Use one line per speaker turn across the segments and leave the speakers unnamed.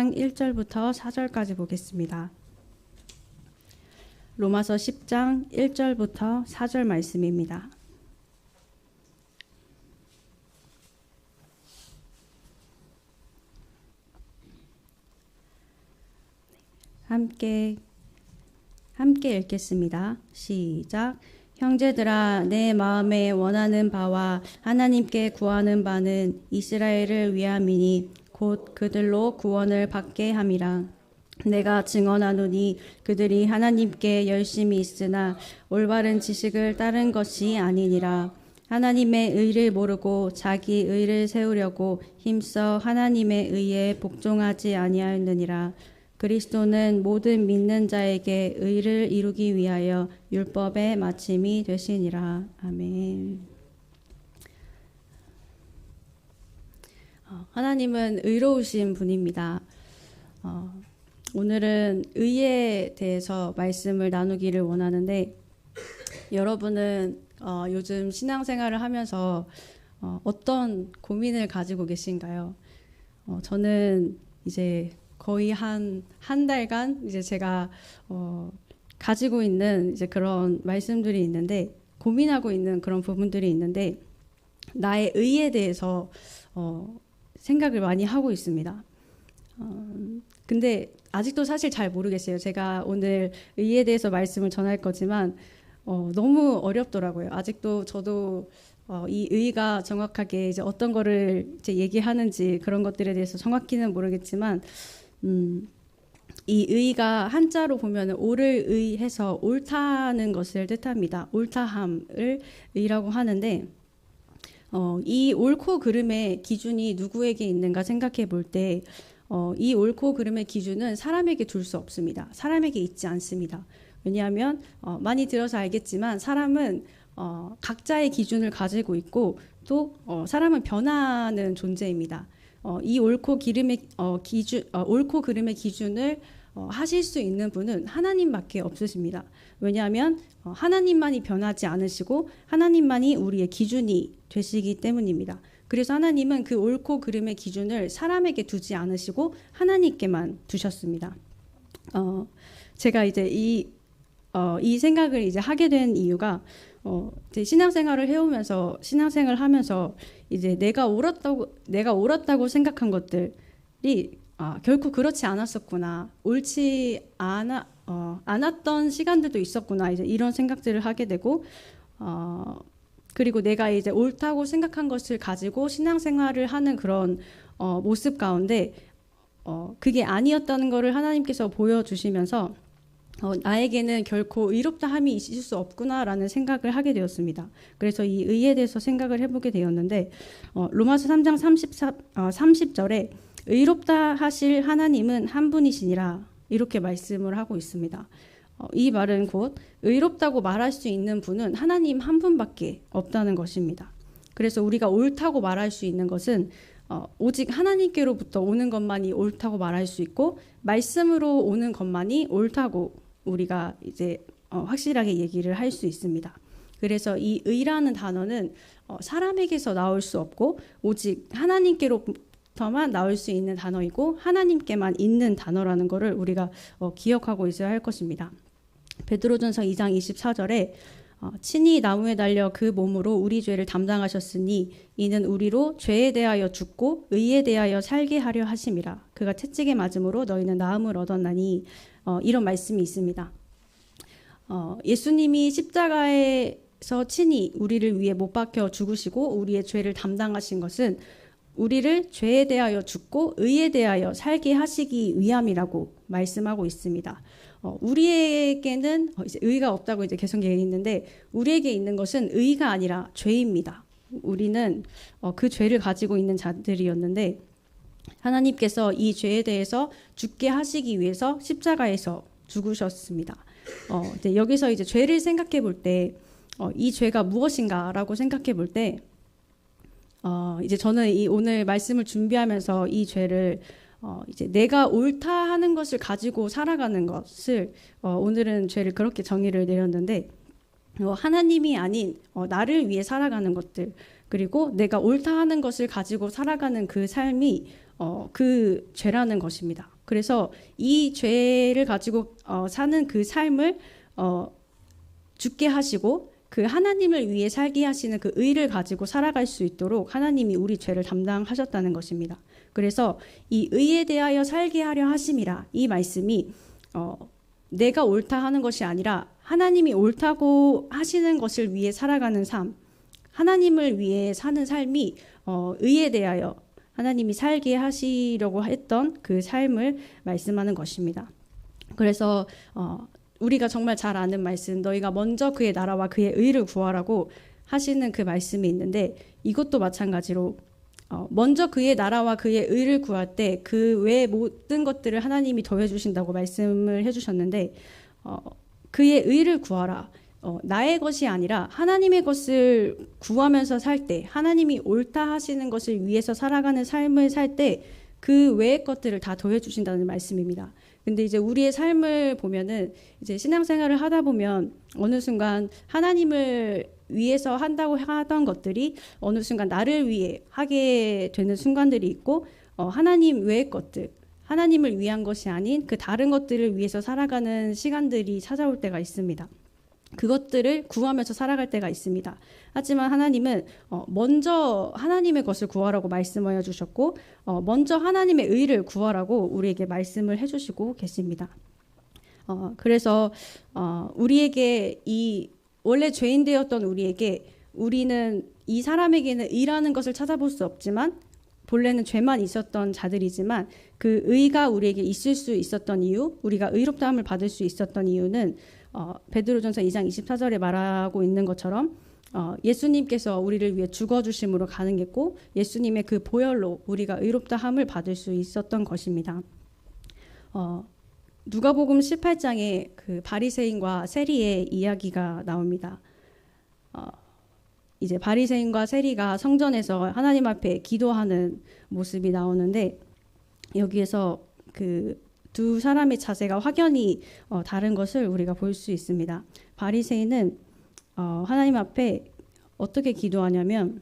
10장 1절부터 4절까지 보겠습니다. 로마서 10장 1절부터 4절 말씀입니다. 함께 읽겠습니다. 시작. 형제들아, 내 마음에 원하는 바와 하나님께 구하는 바는 이스라엘을 위함이니 곧 그들로 구원을 받게 함이라. 내가 증언하노니 그들이 하나님께 열심히 있으나 올바른 지식을 따른 것이 아니니라. 하나님의 의를 모르고 자기 의를 세우려고 힘써 하나님의 의에 복종하지 아니하였느니라. 그리스도는 모든 믿는 자에게 의를 이루기 위하여 율법의 마침이 되시니라. 아멘. 하나님은 의로우신 분입니다. 오늘은 의에 대해서 말씀을 나누기를 원하는데, 여러분은 요즘 신앙생활을 하면서 어떤 고민을 가지고 계신가요? 저는 이제 거의 한 달간 이제 제가 가지고 있는 이제 그런 말씀들이 있는데, 고민하고 있는 그런 부분들이 있는데, 나의 의에 대해서 생각을 많이 하고 있습니다. 근데 아직도 사실 잘 모르겠어요. 제가 오늘 의에 대해서 말씀을 전할 거지만 너무 어렵더라고요. 아직도 저도 이 의가 정확하게 이제 어떤 거를 이제 얘기하는지 그런 것들에 대해서 정확히는 모르겠지만, 이 의가 한자로 보면 옳을 의해서 옳다는 것을 뜻합니다. 옳다함을 의라고 하는데, 이 옳고 그름의 기준이 누구에게 있는가 생각해 볼 때, 이 옳고 그름의 기준은 사람에게 둘 수 없습니다. 사람에게 있지 않습니다. 왜냐하면 많이 들어서 알겠지만 사람은 각자의 기준을 가지고 있고, 또 사람은 변하는 존재입니다. 이 옳고 그름의 기준을 하실 수 있는 분은 하나님밖에 없으십니다. 왜냐하면 하나님만이 변하지 않으시고 하나님만이 우리의 기준이 되시기 때문입니다. 그래서 하나님은 그 옳고 그름의 기준을 사람에게 두지 않으시고 하나님께만 두셨습니다. 제가 이제 이 생각을 이제 하게 된 이유가, 이제 신앙생활을 하면서 이제 내가 옳았다고 생각한 것들이 결코 그렇지 않았었구나, 옳지 않았던 시간들도 있었구나, 이제 이런 생각들을 하게 되고, 그리고 내가 이제 옳다고 생각한 것을 가지고 신앙생활을 하는 그런 모습 가운데 그게 아니었다는 것을 하나님께서 보여주시면서 나에게는 결코 의롭다 함이 있을 수 없구나라는 생각을 하게 되었습니다. 그래서 이 의에 대해서 생각을 해보게 되었는데, 로마서 3장 30절에 의롭다 하실 하나님은 한 분이시니라, 이렇게 말씀을 하고 있습니다. 이 말은 곧 의롭다고 말할 수 있는 분은 하나님 한 분밖에 없다는 것입니다. 그래서 우리가 옳다고 말할 수 있는 것은 오직 하나님께로부터 오는 것만이 옳다고 말할 수 있고, 말씀으로 오는 것만이 옳다고 우리가 이제 확실하게 얘기를 할 수 있습니다. 그래서 이 의라는 단어는 사람에게서 나올 수 없고 오직 하나님께로부터만 나올 수 있는 단어이고, 하나님께만 있는 단어라는 것을 우리가 기억하고 있어야 할 것입니다. 베드로전서 2장 24절에 친히 나무에 달려 그 몸으로 우리 죄를 담당하셨으니 이는 우리로 죄에 대하여 죽고 의에 대하여 살게 하려 하심이라. 그가 채찍에 맞음으로 너희는 나음을 얻었나니, 이런 말씀이 있습니다. 예수님이 십자가에서 친히 우리를 위해 못 박혀 죽으시고 우리의 죄를 담당하신 것은 우리를 죄에 대하여 죽고 의에 대하여 살게 하시기 위함이라고 말씀하고 있습니다. 우리에게는 이제 의가 없다고 이제 계속 얘기했는데, 우리에게 있는 것은 의가 아니라 죄입니다. 우리는 그 죄를 가지고 있는 자들이었는데, 하나님께서 이 죄에 대해서 죽게 하시기 위해서 십자가에서 죽으셨습니다. 여기서 이제 죄를 생각해 볼 때, 이 죄가 무엇인가라고 생각해 볼 때, 이제 저는 오늘 말씀을 준비하면서 이 죄를 이제 내가 옳다 하는 것을 가지고 살아가는 것을, 오늘은 죄를 그렇게 정의를 내렸는데, 하나님이 아닌 나를 위해 살아가는 것들, 그리고 내가 옳다 하는 것을 가지고 살아가는 그 삶이 그 죄라는 것입니다. 그래서 이 죄를 가지고 사는 그 삶을 죽게 하시고 그 하나님을 위해 살게 하시는 그 의를 가지고 살아갈 수 있도록 하나님이 우리 죄를 담당하셨다는 것입니다. 그래서 이 의에 대하여 살게 하려 하심이라, 이 말씀이 내가 옳다 하는 것이 아니라 하나님이 옳다고 하시는 것을 위해 살아가는 삶, 하나님을 위해 사는 삶이 의에 대하여 하나님이 살게 하시려고 했던 그 삶을 말씀하는 것입니다. 그래서 우리가 정말 잘 아는 말씀, 너희가 먼저 그의 나라와 그의 의를 구하라고 하시는 그 말씀이 있는데, 이것도 마찬가지로 먼저 그의 나라와 그의 의를 구할 때 그 외의 모든 것들을 하나님이 더해주신다고 말씀을 해주셨는데, 그의 의를 구하라. 나의 것이 아니라 하나님의 것을 구하면서 살 때, 하나님이 옳다 하시는 것을 위해서 살아가는 삶을 살 때 그 외의 것들을 다 더해주신다는 말씀입니다. 근데 이제 우리의 삶을 보면은 이제 신앙생활을 하다 보면 어느 순간 하나님을 위해서 한다고 하던 것들이 어느 순간 나를 위해 하게 되는 순간들이 있고, 하나님 외의 것들, 하나님을 위한 것이 아닌 그 다른 것들을 위해서 살아가는 시간들이 찾아올 때가 있습니다. 그것들을 구하면서 살아갈 때가 있습니다. 하지만 하나님은 먼저 하나님의 것을 구하라고 말씀하여 주셨고, 먼저 하나님의 의를 구하라고 우리에게 말씀을 해주시고 계십니다. 그래서 우리에게 이 원래 죄인 되었던 우리에게, 우리는 이 사람에게는 의라는 것을 찾아볼 수 없지만 본래는 죄만 있었던 자들이지만 그 의가 우리에게 있을 수 있었던 이유, 우리가 의롭다함을 받을 수 있었던 이유는 베드로전서 2장 24절에 말하고 있는 것처럼 예수님께서 우리를 위해 죽어주심으로 가능했고, 예수님의 그 보혈로 우리가 의롭다함을 받을 수 있었던 것입니다. 누가복음 18장에 그 바리새인과 세리의 이야기가 나옵니다. 이제 바리새인과 세리가 성전에서 하나님 앞에 기도하는 모습이 나오는데, 여기에서 그 두 사람의 자세가 확연히 다른 것을 우리가 볼 수 있습니다. 바리새인은 하나님 앞에 어떻게 기도하냐면,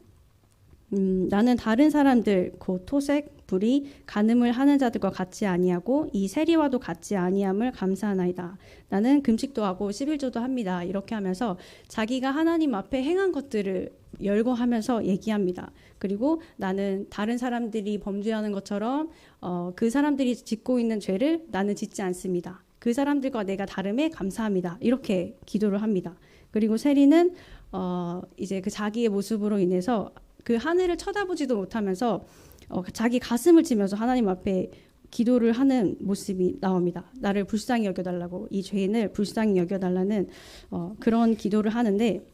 나는 다른 사람들 곧 토색, 불의, 간음을 하는 자들과 같지 아니하고 이 세리와도 같지 아니함을 감사하나이다. 나는 금식도 하고 11조도 합니다. 이렇게 하면서 자기가 하나님 앞에 행한 것들을 열거하면서 얘기합니다. 그리고 나는 다른 사람들이 범죄하는 것처럼 그 사람들이 짓고 있는 죄를 나는 짓지 않습니다. 그 사람들과 내가 다름에 감사합니다. 이렇게 기도를 합니다. 그리고 세리는 이제 그 자기의 모습으로 인해서 그 하늘을 쳐다보지도 못하면서 자기 가슴을 치면서 하나님 앞에 기도를 하는 모습이 나옵니다. 나를 불쌍히 여겨달라고, 이 죄인을 불쌍히 여겨달라는 그런 기도를 하는데,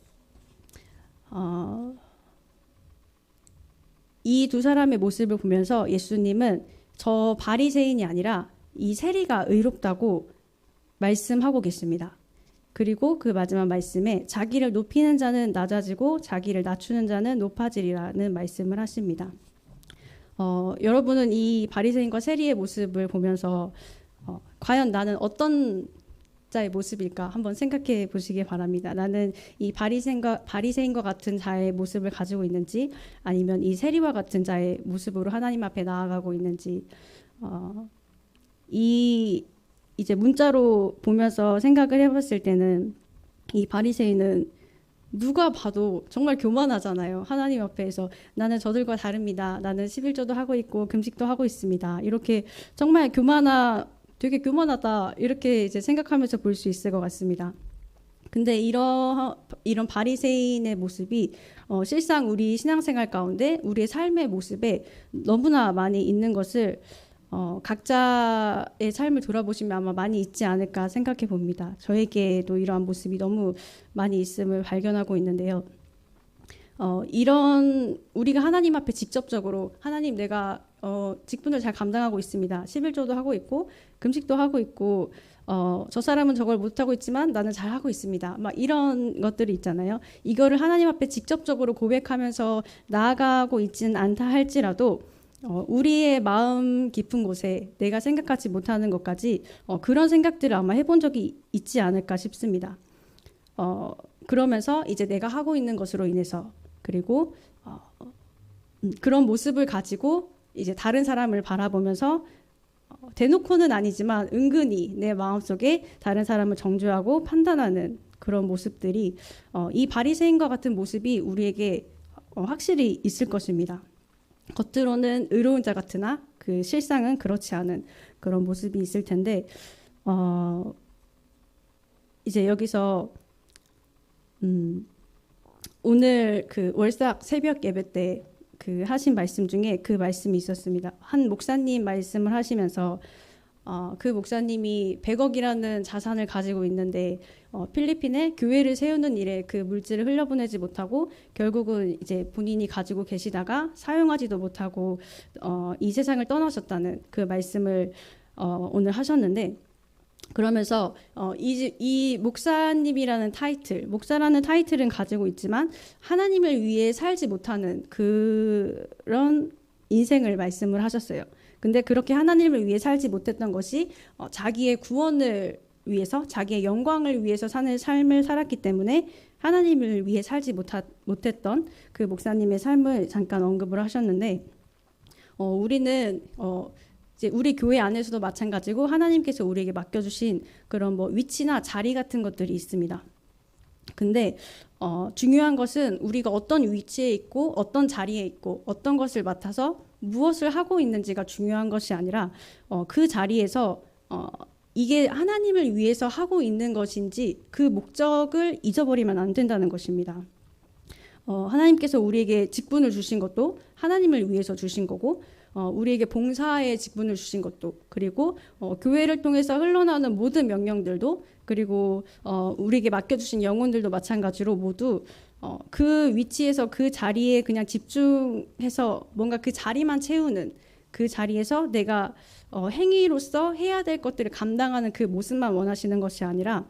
이 두 사람의 모습을 보면서 예수님은 저 바리새인이 아니라 이 세리가 의롭다고 말씀하고 계십니다. 그리고 그 마지막 말씀에 자기를 높이는 자는 낮아지고 자기를 낮추는 자는 높아지리라는 말씀을 하십니다. 여러분은 이 바리새인과 세리의 모습을 보면서 과연 나는 어떤 자의 모습일까 한번 생각해 보시기 바랍니다. 나는 이 바리새인과 같은 자의 모습을 가지고 있는지, 아니면 이 세리와 같은 자의 모습으로 하나님 앞에 나아가고 있는지, 이제 문자로 보면서 생각을 해봤을 때는 이 바리새인은 누가 봐도 정말 교만하잖아요. 하나님 앞에서 나는 저들과 다릅니다. 나는 11조도 하고 있고 금식도 하고 있습니다. 이렇게 정말 되게 교만하다, 이렇게 이제 생각하면서 볼 수 있을 것 같습니다. 근데 이런 바리새인의 모습이 실상 우리 신앙생활 가운데 우리의 삶의 모습에 너무나 많이 있는 것을 각자의 삶을 돌아보시면 아마 많이 있지 않을까 생각해 봅니다. 저에게도 이러한 모습이 너무 많이 있음을 발견하고 있는데요. 우리가 하나님 앞에 직접적으로 하나님, 내가 직분을 잘 감당하고 있습니다. 11조도 하고 있고 금식도 하고 있고 저 사람은 저걸 못하고 있지만 나는 잘하고 있습니다. 막 이런 것들이 있잖아요. 이거를 하나님 앞에 직접적으로 고백하면서 나아가고 있지는 않다 할지라도 우리의 마음 깊은 곳에 내가 생각하지 못하는 것까지 그런 생각들을 아마 해본 적이 있지 않을까 싶습니다. 그러면서 이제 내가 하고 있는 것으로 인해서, 그리고 그런 모습을 가지고 이제 다른 사람을 바라보면서 대놓고는 아니지만 은근히 내 마음속에 다른 사람을 정죄하고 판단하는 그런 모습들이 이 바리새인과 같은 모습이 우리에게 확실히 있을 것입니다. 겉으로는 의로운 자 같으나 그 실상은 그렇지 않은 그런 모습이 있을 텐데 이제 여기서 오늘 그 월삭 새벽 예배 때 그 하신 말씀 중에 그 말씀이 있었습니다. 한 목사님 말씀을 하시면서 그 목사님이 100억이라는 자산을 가지고 있는데 필리핀에 교회를 세우는 일에 그 물질을 흘려보내지 못하고 결국은 이제 본인이 가지고 계시다가 사용하지도 못하고 이 세상을 떠나셨다는 그 말씀을 오늘 하셨는데, 그러면서 이 목사님이라는 타이틀, 목사라는 타이틀은 가지고 있지만 하나님을 위해 살지 못하는 그런 인생을 말씀을 하셨어요. 근데 그렇게 하나님을 위해 살지 못했던 것이 자기의 구원을 위해서, 자기의 영광을 위해서 사는 삶을 살았기 때문에 하나님을 위해 살지 못했던 그 목사님의 삶을 잠깐 언급을 하셨는데, 우리는 이제 우리 교회 안에서도 마찬가지고 하나님께서 우리에게 맡겨주신 그런 뭐 위치나 자리 같은 것들이 있습니다. 근데 중요한 것은 우리가 어떤 위치에 있고 어떤 자리에 있고 어떤 것을 맡아서 무엇을 하고 있는지가 중요한 것이 아니라 그 자리에서 이게 하나님을 위해서 하고 있는 것인지 그 목적을 잊어버리면 안 된다는 것입니다. 하나님께서 우리에게 직분을 주신 것도 하나님을 위해서 주신 거고, 우리에게 봉사의 직분을 주신 것도, 그리고 교회를 통해서 흘러나오는 모든 명령들도, 그리고 우리에게 맡겨주신 영혼들도 마찬가지로 모두 그 위치에서 그 자리에 그냥 집중해서 뭔가 그 자리만 채우는, 그 자리에서 내가 행위로서 해야 될 것들을 감당하는 그 모습만 원하시는 것이 아니라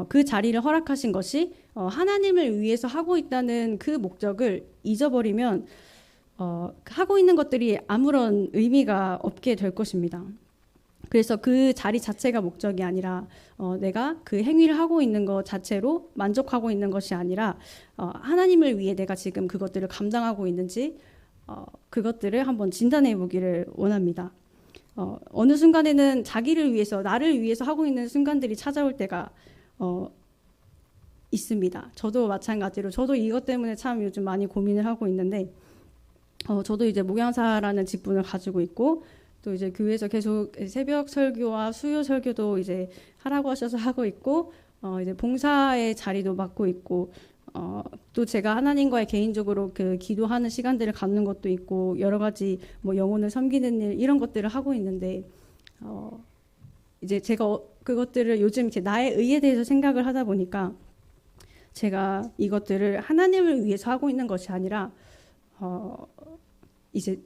그 자리를 허락하신 것이 하나님을 위해서 하고 있다는 그 목적을 잊어버리면 하고 있는 것들이 아무런 의미가 없게 될 것입니다. 그래서 그 자리 자체가 목적이 아니라 내가 그 행위를 하고 있는 것 자체로 만족하고 있는 것이 아니라 하나님을 위해 내가 지금 그것들을 감당하고 있는지 그것들을 한번 진단해 보기를 원합니다. 어느 순간에는 자기를 위해서, 나를 위해서 하고 있는 순간들이 찾아올 때가 있습니다. 저도 마찬가지로, 저도 이것 때문에 참 요즘 많이 고민을 하고 있는데, 저도 이제 목양사라는 직분을 가지고 있고, 또 이제 교회에서 계속 새벽 설교와 수요 설교도 이제 하라고 하셔서 하고 있고, 이제 봉사의 자리도 맡고 있고, 또 제가 하나님과의 개인적으로 그 기도하는 시간들을 갖는 것도 있고, 여러 가지 뭐 영혼을 섬기는 일, 이런 것들을 하고 있는데, 이제 제가 그것들을 요즘 이제 나의 의에 대해서 생각을 하다 보니까 제가 이것들을 하나님을 위해서 하고 있는 것이 아니라 이제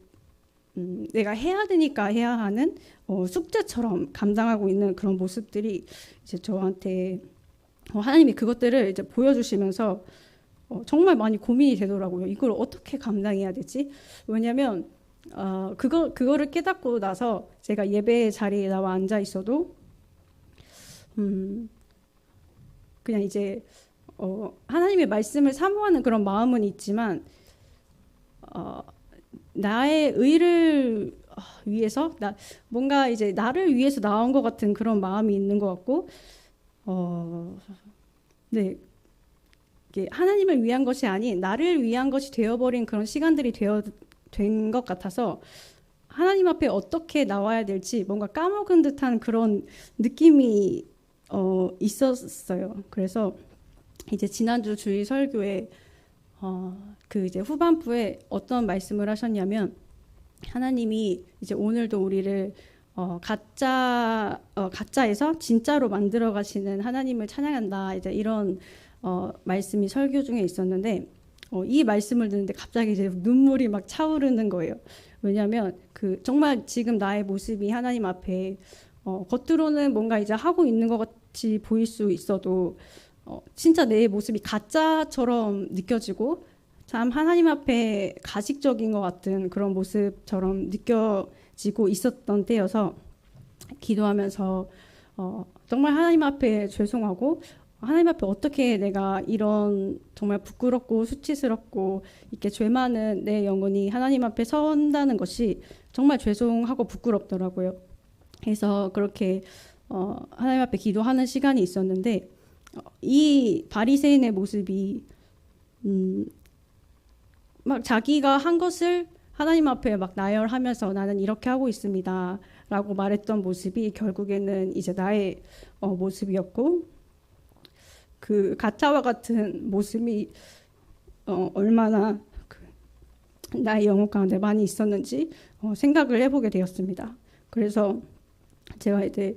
내가 해야 되니까 해야 하는 숙제처럼 감당하고 있는 그런 모습들이 이제 저한테 하나님이 그것들을 이제 보여주시면서 정말 많이 고민이 되더라고요. 이걸 어떻게 감당해야 되지? 왜냐하면 그거를 깨닫고 나서 제가 예배 자리에 나와 앉아 있어도 그냥 이제 하나님의 말씀을 사모하는 그런 마음은 있지만 나의 의를 위해서 뭔가 이제 나를 위해서 나온 것 같은 그런 마음이 있는 것 같고, 네, 이게 하나님을 위한 것이 아닌 나를 위한 것이 되어버린 그런 시간들이 된 것 같아서 하나님 앞에 어떻게 나와야 될지 뭔가 까먹은 듯한 그런 느낌이 있었어요. 그래서 이제 지난주 주일 설교에 그 이제 후반부에 어떤 말씀을 하셨냐면, 하나님이 이제 오늘도 우리를 가짜에서 진짜로 만들어 가시는 하나님을 찬양한다, 이제 이런 말씀이 설교 중에 있었는데, 이 말씀을 듣는데 갑자기 이제 눈물이 막 차오르는 거예요. 왜냐하면 그 정말 지금 나의 모습이 하나님 앞에 겉으로는 뭔가 이제 하고 있는 것 같이 보일 수 있어도 진짜 내 모습이 가짜처럼 느껴지고 참 하나님 앞에 가식적인 것 같은 그런 모습처럼 느껴지고 있었던 때여서 기도하면서 정말 하나님 앞에 죄송하고 하나님 앞에 어떻게 내가 이런 정말 부끄럽고 수치스럽고 이렇게 죄 많은 내 영혼이 하나님 앞에 선다는 것이 정말 죄송하고 부끄럽더라고요. 그래서 그렇게 하나님 앞에 기도하는 시간이 있었는데 이 바리새인의 모습이 막 자기가 한 것을 하나님 앞에 막 나열하면서 나는 이렇게 하고 있습니다 라고 말했던 모습이 결국에는 이제 나의 모습이었고, 그 가짜와 같은 모습이 얼마나 나의 영혼 가운데 많이 있었는지 생각을 해보게 되었습니다. 그래서 제가 이제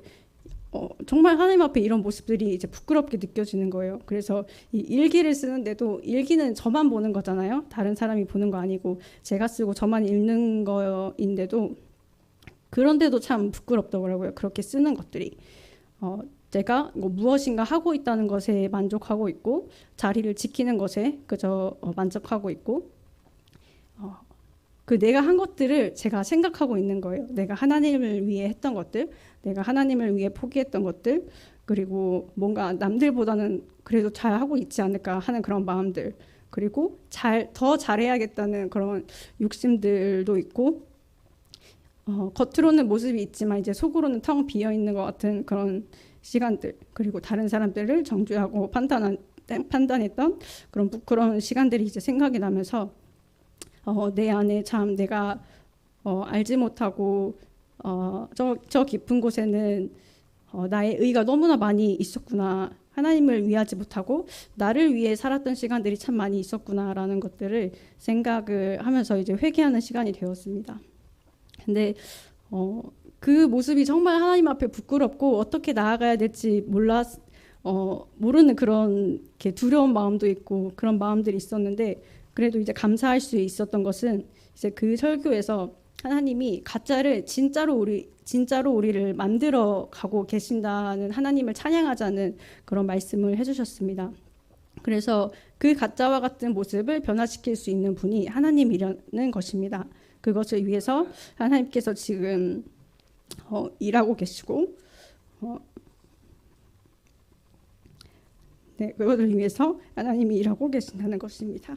정말 하나님 앞에 이런 모습들이 이제 부끄럽게 느껴지는 거예요. 그래서 이 일기를 쓰는데도 일기는 저만 보는 거잖아요. 다른 사람이 보는 거 아니고 제가 쓰고 저만 읽는 거인데도 그런데도 참 부끄럽더라고요. 그렇게 쓰는 것들이 제가 무엇인가 하고 있다는 것에 만족하고 있고 자리를 지키는 것에 그저 만족하고 있고 그 내가 한 것들을 제가 생각하고 있는 거예요. 내가 하나님을 위해 했던 것들, 내가 하나님을 위해 포기했던 것들, 그리고 뭔가 남들보다는 그래도 잘 하고 있지 않을까 하는 그런 마음들, 그리고 더 잘해야겠다는 그런 욕심들도 있고, 겉으로는 모습이 있지만 이제 속으로는 텅 비어 있는 것 같은 그런 시간들, 그리고 다른 사람들을 정죄하고 판단했던 그런 부끄러운 시간들이 이제 생각이 나면서 내 안에 참 내가 알지 못하고 저 깊은 곳에는 나의 의가 너무나 많이 있었구나, 하나님을 위하지 못하고 나를 위해 살았던 시간들이 참 많이 있었구나라는 것들을 생각을 하면서 이제 회개하는 시간이 되었습니다. 근데 그 모습이 정말 하나님 앞에 부끄럽고 어떻게 나아가야 될지 모르는 그런 이렇게 두려운 마음도 있고 그런 마음들이 있었는데, 그래도 이제 감사할 수 있었던 것은 이제 그 설교에서 하나님이 가짜를 진짜로 우리를 만들어 가고 계신다는, 하나님을 찬양하자는 그런 말씀을 해주셨습니다. 그래서 그 가짜와 같은 모습을 변화시킬 수 있는 분이 하나님이라는 것입니다. 그것을 위해서 하나님께서 지금 일하고 계시고 그것을 위해서 하나님이 일하고 계신다는 것입니다.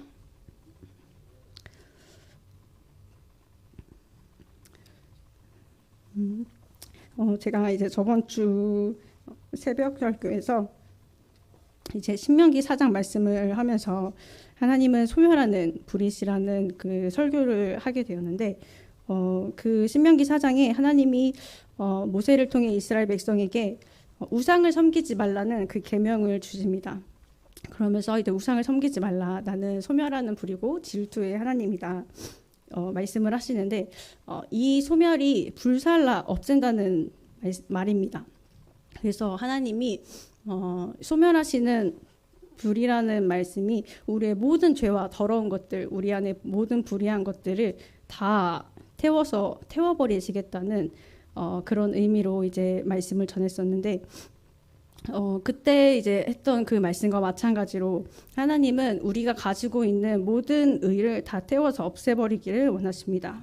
제가 이제 저번 주 새벽 설교에서 이제 신명기 4장 말씀을 하면서 하나님은 소멸하는 불이시라는 그 설교를 하게 되었는데, 그 신명기 4장에 하나님이 모세를 통해 이스라엘 백성에게 우상을 섬기지 말라는 그 계명을 주십니다. 그러면서 이제 우상을 섬기지 말라, 나는 소멸하는 불이고 질투의 하나님이다 말씀을 하시는데, 이 소멸이 불살라 없앤다는 말입니다. 그래서 하나님이 소멸하시는 불이라는 말씀이 우리의 모든 죄와 더러운 것들, 우리 안에 모든 불의한 것들을 다 태워버리시겠다는 그런 의미로 이제 말씀을 전했었는데, 그때 이제 했던 그 말씀과 마찬가지로 하나님은 우리가 가지고 있는 모든 의를 다 태워서 없애버리기를 원하십니다.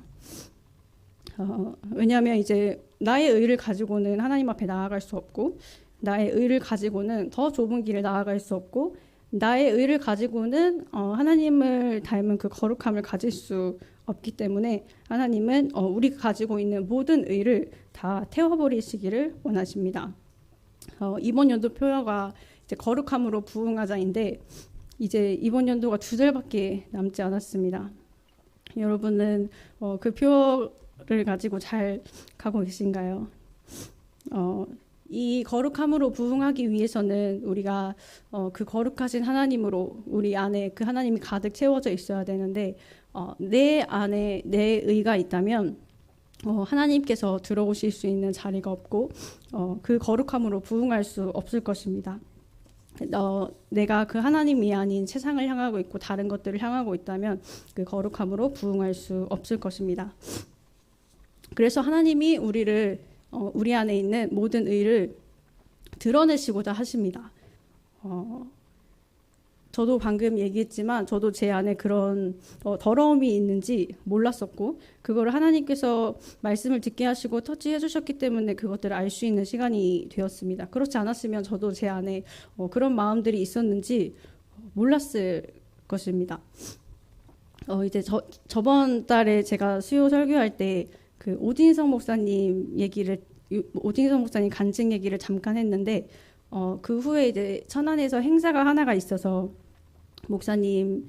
왜냐하면 이제 나의 의를 가지고는 하나님 앞에 나아갈 수 없고, 나의 의를 가지고는 더 좁은 길을 나아갈 수 없고, 나의 의를 가지고는 하나님을 닮은 그 거룩함을 가질 수 없기 때문에 하나님은 우리가 가지고 있는 모든 의를 다 태워버리시기를 원하십니다. 이번 연도 표어가 이제 거룩함으로 부응하자인데, 이제 이번 연도가 2절밖에 남지 않았습니다. 여러분은 그 표어를 가지고 잘 가고 계신가요? 이 거룩함으로 부응하기 위해서는 우리가 그 거룩하신 하나님으로 우리 안에 그 하나님이 가득 채워져 있어야 되는데, 내 안에 내 의가 있다면 하나님께서 들어오실 수 있는 자리가 없고 그 거룩함으로 부응할 수 없을 것입니다. 내가 그 하나님이 아닌 세상을 향하고 있고 다른 것들을 향하고 있다면 그 거룩함으로 부응할 수 없을 것입니다. 그래서 하나님이 우리 안에 있는 모든 의를 드러내시고자 하십니다. 저도 방금 얘기했지만 저도 제 안에 그런 더러움이 있는지 몰랐었고 그거를 하나님께서 말씀을 듣게 하시고 터치해 주셨기 때문에 그것들을 알 수 있는 시간이 되었습니다. 그렇지 않았으면 저도 제 안에 그런 마음들이 있었는지 몰랐을 것입니다. 이제 저번 달에 제가 수요 설교할 때 그 오진성 목사님 간증 얘기를 잠깐 했는데 그 후에 이제 천안에서 행사가 하나가 있어서 목사님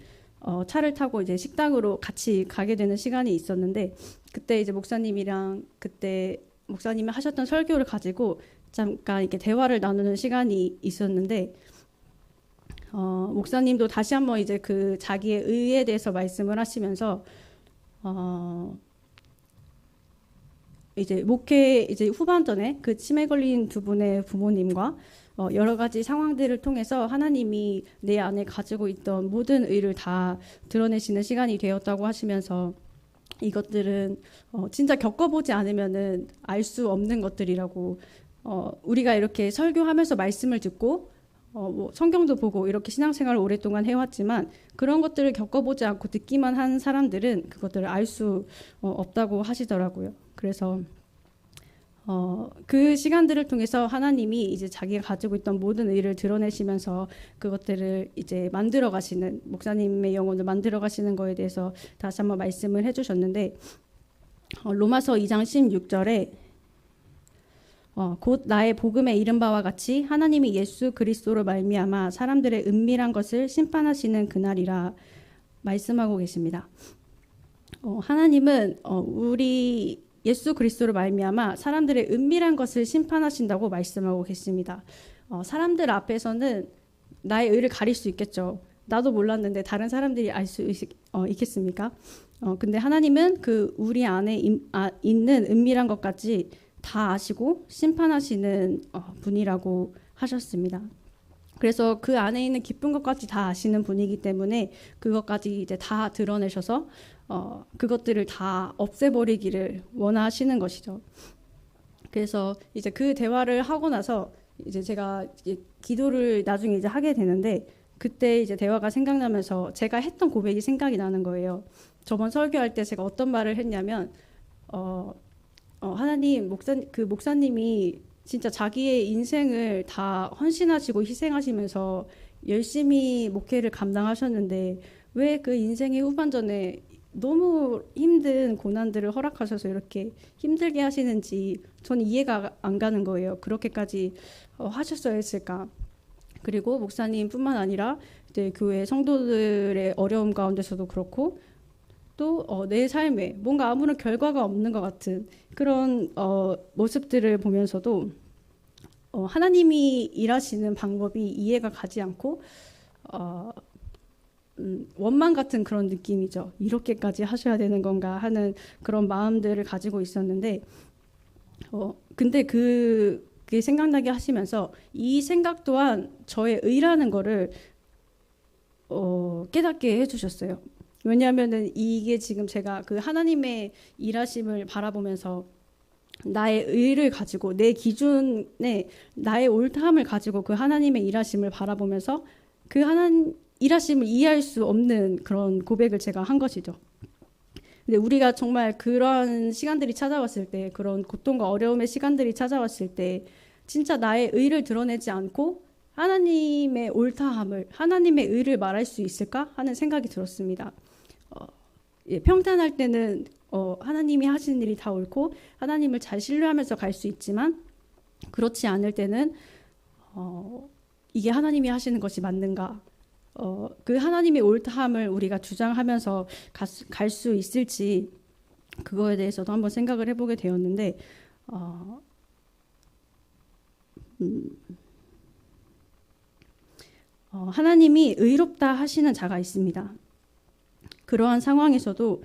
차를 타고 이제 식당으로 같이 가게 되는 시간이 있었는데 그때 이제 목사님이랑 그때 목사님이 하셨던 설교를 가지고 잠깐 이렇게 대화를 나누는 시간이 있었는데 목사님도 다시 한번 이제 그 자기의 의에 대해서 말씀을 하시면서 이제 목회 이제 후반전에 그 치매 걸린 두 분의 부모님과 여러 가지 상황들을 통해서 하나님이 내 안에 가지고 있던 모든 의를 다 드러내시는 시간이 되었다고 하시면서 이것들은 진짜 겪어보지 않으면은 알 수 없는 것들이라고 우리가 이렇게 설교하면서 말씀을 듣고 뭐 성경도 보고 이렇게 신앙생활을 오랫동안 해왔지만 그런 것들을 겪어보지 않고 듣기만 한 사람들은 그것들을 알 수 없다고 하시더라고요. 그래서 그 시간들을 통해서 하나님이 이제 자기가 가지고 있던 모든 의를 드러내시면서 그것들을 이제 만들어 가시는 목사님의 영혼을 만들어 가시는 거에 대해서 다시 한번 말씀을 해주셨는데 로마서 2장 16절에 곧 나의 복음에 이른 바와 같이 하나님이 예수 그리스도로 말미암아 사람들의 은밀한 것을 심판하시는 그날이라 말씀하고 계십니다. 하나님은 우리 예수 그리스도로 말미암아 사람들의 은밀한 것을 심판하신다고 말씀하고 계십니다. 사람들 앞에서는 나의 의를 가릴 수 있겠죠. 나도 몰랐는데 다른 사람들이 알 수 있겠습니까? 근데 하나님은 그 우리 안에 있는 은밀한 것까지 다 아시고 심판하시는 분이라고 하셨습니다. 그래서 그 안에 있는 깊은 것까지 다 아시는 분이기 때문에 그것까지 이제 다 드러내셔서 그것들을 다 없애버리기를 원하시는 것이죠. 그래서 이제 그 대화를 하고 나서 이제 제가 이제 기도를 나중에 이제 하게 되는데 그때 이제 대화가 생각나면서 제가 했던 고백이 생각이 나는 거예요. 저번 설교할 때 제가 어떤 말을 했냐면 하나님 목사님이 진짜 자기의 인생을 다 헌신하시고 희생하시면서 열심히 목회를 감당하셨는데 왜 그 인생의 후반전에 너무 힘든 고난들을 허락하셔서 이렇게 힘들게 하시는지 전 이해가 안 가는 거예요. 그렇게까지 하셨어야 했을까? 그리고 목사님뿐만 아니라 이제 교회 성도들의 어려움 가운데서도 그렇고 또 내 삶에 뭔가 아무런 결과가 없는 것 같은 그런 모습들을 보면서도 하나님이 일하시는 방법이 이해가 가지 않고 원망 같은 그런 느낌이죠. 이렇게까지 하셔야 되는 건가 하는 그런 마음들을 가지고 있었는데 근데 그게 생각나게 하시면서 이 생각 또한 저의 의라는 거를 깨닫게 해주셨어요. 왜냐하면은 이게 지금 제가 그 하나님의 일하심을 바라보면서 나의 의를 가지고 내 기준에 나의 옳다함을 가지고 그 하나님의 일하심을 바라보면서 그 하나님 일하심을 이해할 수 없는 그런 고백을 제가 한 것이죠. 근데 우리가 정말 그런 시간들이 찾아왔을 때 그런 고통과 어려움의 시간들이 찾아왔을 때 진짜 나의 의를 드러내지 않고 하나님의 옳다함을 하나님의 의를 말할 수 있을까 하는 생각이 들었습니다. 평탄할 때는 하나님이 하시는 일이 다 옳고 하나님을 잘 신뢰하면서 갈 수 있지만 그렇지 않을 때는 이게 하나님이 하시는 것이 맞는가? 그 하나님의 옳다함을 우리가 주장하면서 갈 수 있을지 그거에 대해서도 한번 생각을 해보게 되었는데 하나님이 의롭다 하시는 자가 있습니다. 그러한 상황에서도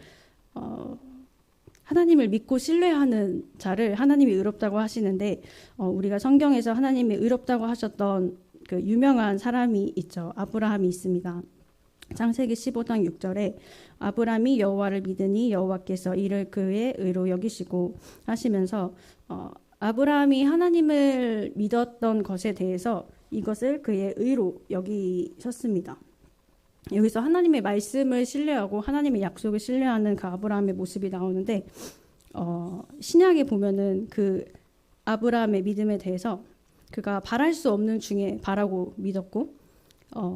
하나님을 믿고 신뢰하는 자를 하나님이 의롭다고 하시는데 우리가 성경에서 하나님이 의롭다고 하셨던 그 유명한 사람이 있죠. 아브라함이 있습니다. 창세기 15장 6절에 아브라함이 여호와를 믿으니 여호와께서 이를 그의 의로 여기시고 하시면서 아브라함이 하나님을 믿었던 것에 대해서 이것을 그의 의로 여기셨습니다. 여기서 하나님의 말씀을 신뢰하고 하나님의 약속을 신뢰하는 그 아브라함의 모습이 나오는데 신약에 보면은 그 아브라함의 믿음에 대해서 그가 바랄 수 없는 중에 바라고 믿었고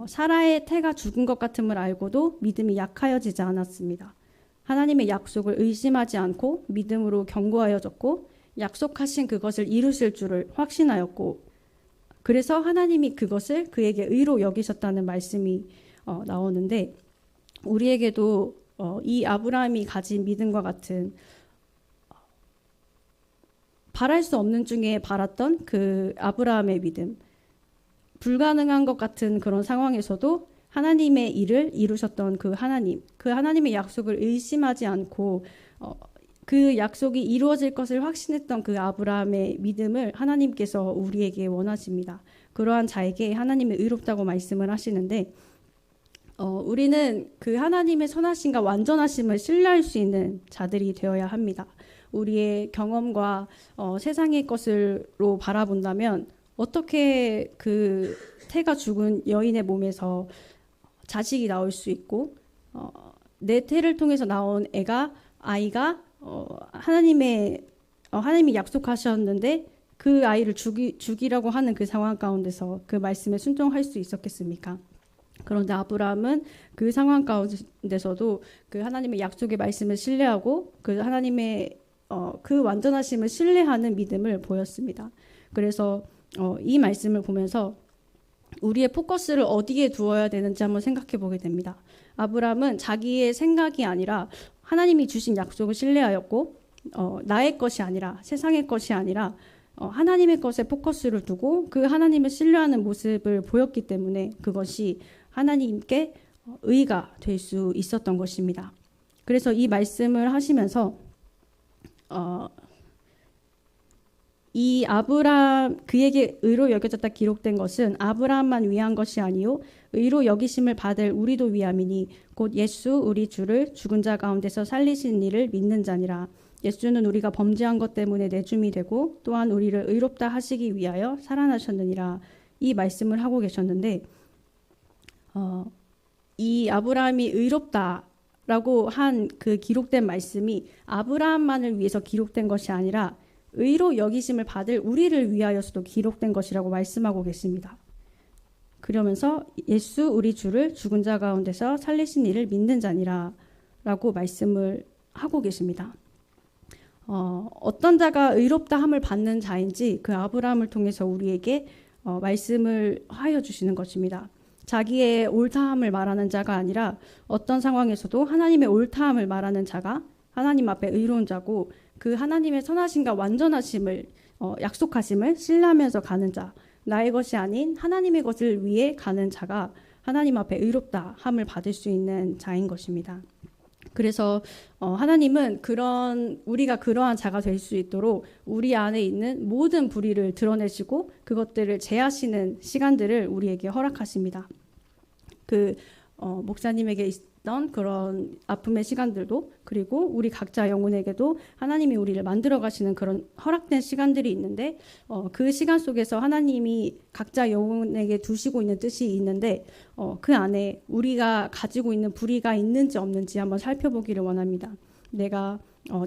사라의 태가 죽은 것 같음을 알고도 믿음이 약하여지지 않았습니다. 하나님의 약속을 의심하지 않고 믿음으로 견고하여졌고 약속하신 그것을 이루실 줄을 확신하였고 그래서 하나님이 그것을 그에게 의로 여기셨다는 말씀이 나오는데 우리에게도 이 아브라함이 가진 믿음과 같은 바랄 수 없는 중에 바랐던 그 아브라함의 믿음, 불가능한 것 같은 그런 상황에서도 하나님의 일을 이루셨던 그 하나님의 약속을 의심하지 않고 그 약속이 이루어질 것을 확신했던 그 아브라함의 믿음을 하나님께서 우리에게 원하십니다. 그러한 자에게 하나님의 의롭다고 말씀을 하시는데 우리는 그 하나님의 선하심과 완전하심을 신뢰할 수 있는 자들이 되어야 합니다. 우리의 경험과 세상의 것으로 바라본다면 어떻게 그 태가 죽은 여인의 몸에서 자식이 나올 수 있고 내 태를 통해서 나온 아이가 하나님이 약속하셨는데 그 아이를 죽이라고 하는 그 상황 가운데서 그 말씀에 순종할 수 있었겠습니까? 그런데 아브라함은 그 상황 가운데서도 그 하나님의 약속의 말씀을 신뢰하고 그 하나님의 그 완전하심을 신뢰하는 믿음을 보였습니다. 그래서 이 말씀을 보면서 우리의 포커스를 어디에 두어야 되는지 한번 생각해 보게 됩니다. 아브라함은 자기의 생각이 아니라 하나님이 주신 약속을 신뢰하였고 나의 것이 아니라 세상의 것이 아니라 하나님의 것에 포커스를 두고 그 하나님을 신뢰하는 모습을 보였기 때문에 그것이 하나님께 의가 될 수 있었던 것입니다. 그래서 이 말씀을 하시면서 이 아브라함 그에게 의로 여겨졌다 기록된 것은 아브라함만 위한 것이 아니요 의로 여기심을 받을 우리도 위함이니 곧 예수 우리 주를 죽은 자 가운데서 살리신 이를 믿는 자니라. 예수는 우리가 범죄한 것 때문에 내줌이 되고 또한 우리를 의롭다 하시기 위하여 살아나셨느니라. 이 말씀을 하고 계셨는데 이 아브라함이 의롭다라고 한 그 기록된 말씀이 아브라함만을 위해서 기록된 것이 아니라 의로 여기심을 받을 우리를 위하여서도 기록된 것이라고 말씀하고 계십니다. 그러면서 예수 우리 주를 죽은 자 가운데서 살리신 이를 믿는 자니라 라고 말씀을 하고 계십니다. 어떤 자가 의롭다 함을 받는 자인지 그 아브라함을 통해서 우리에게 말씀을 하여 주시는 것입니다. 자기의 옳다함을 말하는 자가 아니라 어떤 상황에서도 하나님의 옳다함을 말하는 자가 하나님 앞에 의로운 자고 그 하나님의 선하심과 완전하심을 약속하심을 신뢰하면서 가는 자, 나의 것이 아닌 하나님의 것을 위해 가는 자가 하나님 앞에 의롭다 함을 받을 수 있는 자인 것입니다. 그래서 하나님은 우리가 그러한 자가 될 수 있도록 우리 안에 있는 모든 불의를 드러내시고 그것들을 제하시는 시간들을 우리에게 허락하십니다. 목사님에게 있던 그런 아픔의 시간들도 그리고 우리 각자 영혼에게도 하나님이 우리를 만들어 가시는 그런 허락된 시간들이 있는데 그 시간 속에서 하나님이 각자 영혼에게 두시고 있는 뜻이 있는데 그 안에 우리가 가지고 있는 불의가 있는지 없는지 한번 살펴보기를 원합니다. 내가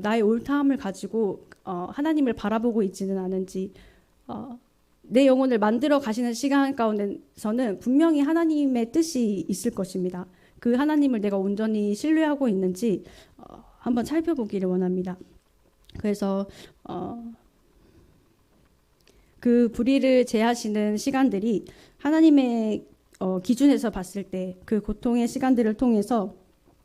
나의 옳다함을 가지고 하나님을 바라보고 있지는 않은지 내 영혼을 만들어 가시는 시간 가운데서는 분명히 하나님의 뜻이 있을 것입니다. 그 하나님을 내가 온전히 신뢰하고 있는지 한번 살펴보기를 원합니다. 그래서 그 불의를 제하시는 시간들이 하나님의 기준에서 봤을 때 그 고통의 시간들을 통해서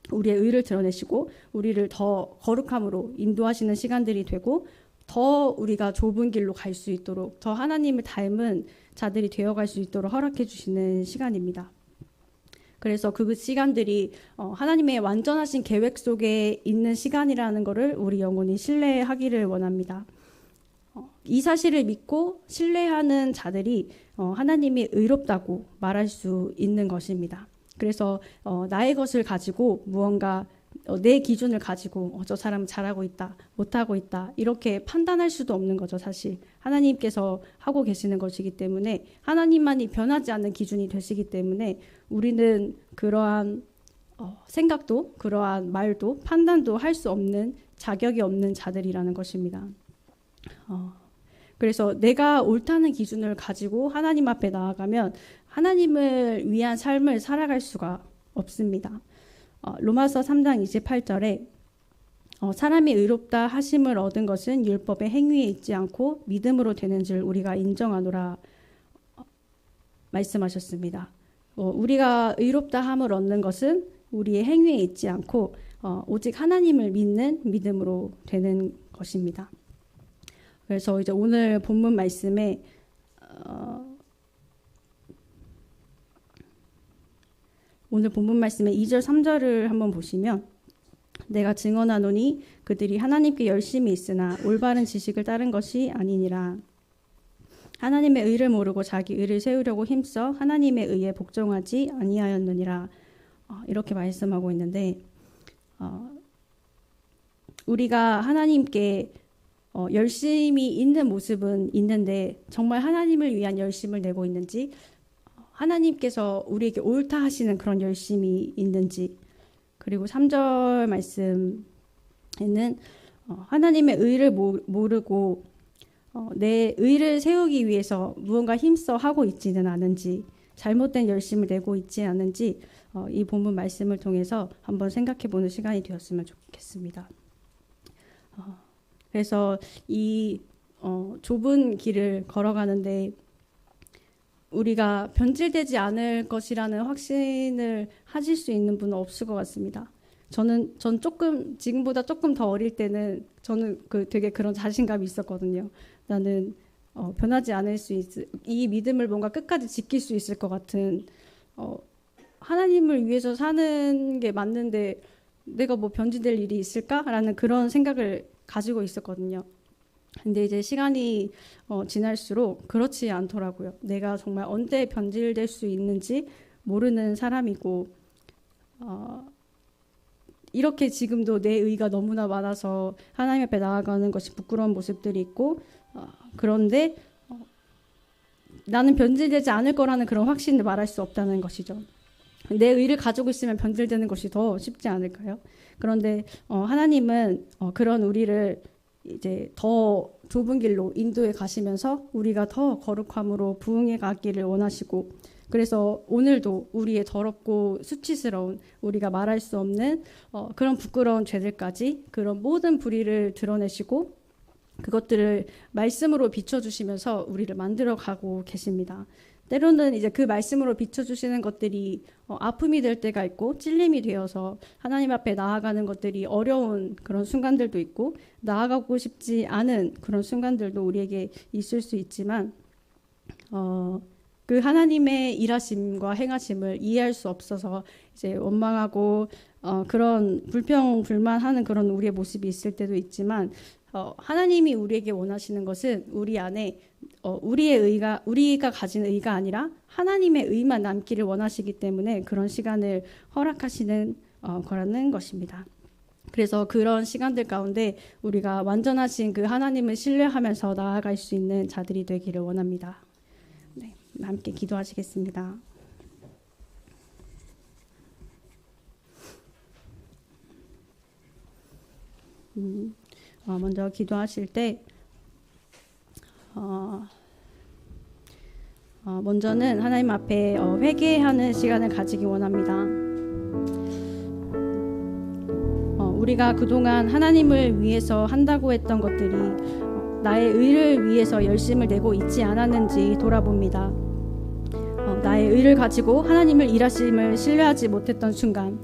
우리의 의를 드러내시고 우리를 더 거룩함으로 인도하시는 시간들이 되고 더 우리가 좁은 길로 갈 수 있도록 더 하나님을 닮은 자들이 되어갈 수 있도록 허락해 주시는 시간입니다. 그래서 그 시간들이 하나님의 완전하신 계획 속에 있는 시간이라는 것을 우리 영혼이 신뢰하기를 원합니다. 이 사실을 믿고 신뢰하는 자들이 하나님이 의롭다고 말할 수 있는 것입니다. 그래서 나의 것을 가지고 무언가 내 기준을 가지고 저 사람은 잘하고 있다, 못하고 있다 이렇게 판단할 수도 없는 거죠. 사실 하나님께서 하고 계시는 것이기 때문에 하나님만이 변하지 않는 기준이 되시기 때문에 우리는 그러한 생각도 그러한 말도 판단도 할 수 없는 자격이 없는 자들이라는 것입니다. 그래서 내가 옳다는 기준을 가지고 하나님 앞에 나아가면 하나님을 위한 삶을 살아갈 수가 없습니다. 로마서 3장 28절에 사람이 의롭다 하심을 얻은 것은 율법의 행위에 있지 않고 믿음으로 되는 줄 우리가 인정하노라 말씀하셨습니다. 우리가 의롭다 함을 얻는 것은 우리의 행위에 있지 않고 오직 하나님을 믿는 믿음으로 되는 것입니다. 그래서 이제 오늘 본문 말씀에 오늘 본문 말씀의 2절 3절을 한번 보시면 내가 증언하노니 그들이 하나님께 열심히 있으나 올바른 지식을 따른 것이 아니니라. 하나님의 의를 모르고 자기 의를 세우려고 힘써 하나님의 의에 복종하지 아니하였느니라. 이렇게 말씀하고 있는데 우리가 하나님께 열심히 있는 모습은 있는데 정말 하나님을 위한 열심을 내고 있는지 하나님께서 우리에게 옳다 하시는 그런 열심이 있는지 그리고 3절 말씀에는 하나님의 의를 모르고 내 의를 세우기 위해서 무언가 힘써 하고 있지는 않은지 잘못된 열심을 내고 있지 않은지 이 본문 말씀을 통해서 한번 생각해 보는 시간이 되었으면 좋겠습니다. 그래서 이 좁은 길을 걸어가는데 우리가 변질되지 않을 것이라는 확신을 하실 수 있는 분은 없을 것 같습니다. 전 조금 지금보다 조금 더 어릴 때는 저는 되게 그런 자신감이 있었거든요. 나는 변하지 않을 수 있을 이 믿음을 뭔가 끝까지 지킬 수 있을 것 같은 하나님을 위해서 사는 게 맞는데 내가 뭐 변질될 일이 있을까라는 그런 생각을 가지고 있었거든요. 근데 이제 시간이 지날수록 그렇지 않더라고요. 내가 정말 언제 변질될 수 있는지 모르는 사람이고 이렇게 지금도 내 의가 너무나 많아서 하나님 앞에 나아가는 것이 부끄러운 모습들이 있고 그런데 나는 변질되지 않을 거라는 그런 확신을 말할 수 없다는 것이죠. 내 의를 가지고 있으면 변질되는 것이 더 쉽지 않을까요? 그런데 하나님은 그런 우리를 이제 더 좁은 길로 인도해 가시면서 우리가 더 거룩함으로 부흥해 가기를 원하시고 그래서 오늘도 우리의 더럽고 수치스러운 우리가 말할 수 없는 그런 부끄러운 죄들까지 그런 모든 불의를 드러내시고 그것들을 말씀으로 비춰주시면서 우리를 만들어가고 계십니다. 때로는 이제 그 말씀으로 비춰주시는 것들이 아픔이 될 때가 있고 찔림이 되어서 하나님 앞에 나아가는 것들이 어려운 그런 순간들도 있고 나아가고 싶지 않은 그런 순간들도 우리에게 있을 수 있지만 그 하나님의 일하심과 행하심을 이해할 수 없어서 이제 원망하고 그런 불평불만하는 그런 우리의 모습이 있을 때도 있지만 하나님이 우리에게 원하시는 것은 우리 안에 우리가 가진 의가 아니라 하나님의 의만 남기를 원하시기 때문에 그런 시간을 허락하시는 거라는 것입니다. 그래서 그런 시간들 가운데 우리가 완전하신 그 하나님을 신뢰하면서 나아갈 수 있는 자들이 되기를 원합니다. 네, 함께 기도하시겠습니다. 먼저 기도하실 때 먼저는 하나님 앞에 회개하는 시간을 가지기 원합니다. 우리가 그동안 하나님을 위해서 한다고 했던 것들이 나의 의를 위해서 열심을 내고 있지 않았는지 돌아봅니다. 나의 의를 가지고 하나님을 일하심을 신뢰하지 못했던 순간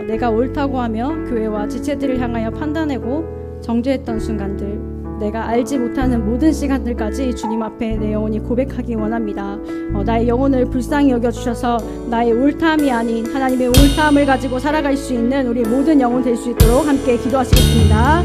내가 옳다고 하며 교회와 지체들을 향하여 판단하고 정죄했던 순간들 내가 알지 못하는 모든 시간들까지 주님 앞에 내 영혼이 고백하기 원합니다. 나의 영혼을 불쌍히 여겨주셔서 나의 옳다함이 아닌 하나님의 옳다함을 가지고 살아갈 수 있는 우리 모든 영혼 될 수 있도록 함께 기도하시겠습니다.